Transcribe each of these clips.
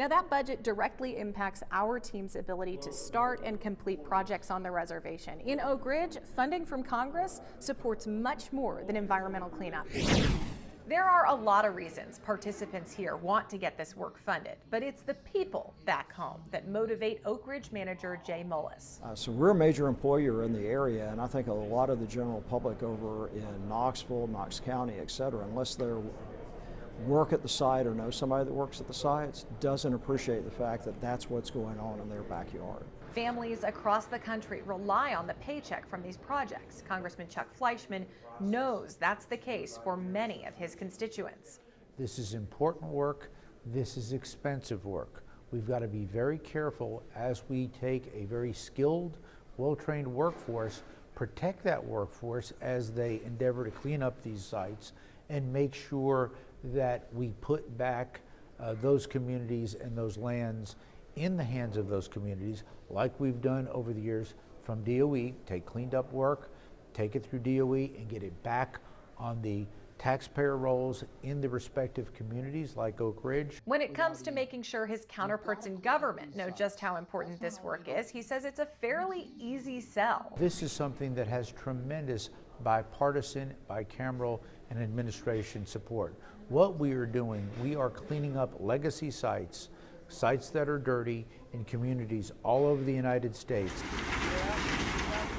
Now, that budget directly impacts our team's ability to start and complete projects on the reservation. In Oak Ridge, funding from Congress supports much more than environmental cleanup. There are a lot of reasons participants here want to get this work funded, but it's the people back home that motivate Oak Ridge manager Jay Mullis. So we're a major employer in the area, and I think a lot of the general public over in Knoxville, Knox County, et cetera, unless they're work at the site or know somebody that works at the sites, doesn't appreciate the fact that that's what's going on in their backyard. Families across the country rely on the paycheck from these projects. Congressman Chuck Fleischmann knows that's the case for many of his constituents. This is important work. This is expensive work. We've got to be very careful as we take a very skilled, well-trained workforce, protect that workforce as they endeavor to clean up these sites and make sure that we put back those communities and those lands in the hands of those communities, like we've done over the years from DOE, take cleaned up work, take it through DOE and get it back on the taxpayer rolls in the respective communities like Oak Ridge. When it comes to making sure his counterparts in government know just how important this work is, he says it's a fairly easy sell. This is something that has tremendous bipartisan, bicameral, and administration support. What we are doing, we are cleaning up legacy sites, sites that are dirty in communities all over the United States.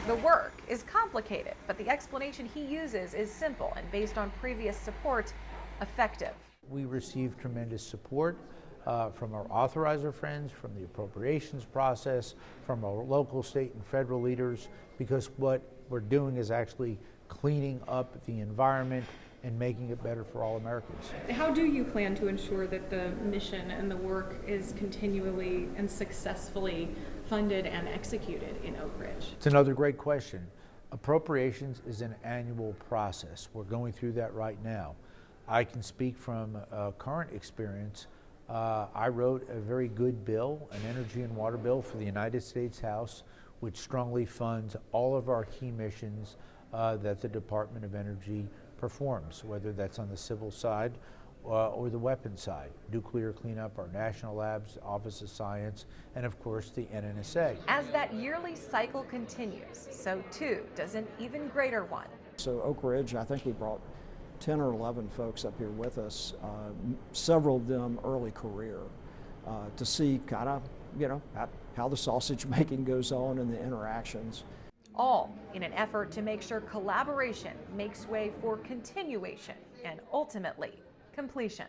The work is complicated, but the explanation he uses is simple and based on previous support, effective. We receive tremendous support from our authorizer friends, from the appropriations process, from our local, state, and federal leaders, because what we're doing is actually cleaning up the environment and making it better for all Americans. How do you plan to ensure that the mission and the work is continually and successfully funded and executed in Oak Ridge? It's another great question. Appropriations is an annual process. We're going through that right now. I can speak from current experience. I wrote a very good bill, an energy and water bill for the United States House, which strongly funds all of our key missions that the Department of Energy performs, whether that's on the civil side or the weapons side. Nuclear cleanup, our national labs, Office of Science, and of course the NNSA. As that yearly cycle continues, so too does an even greater one. So Oak Ridge, I think we brought 10 or 11 folks up here with us, several of them early career, to see kind of, how the sausage making goes on and the interactions. All in an effort to make sure collaboration makes way for continuation and ultimately completion.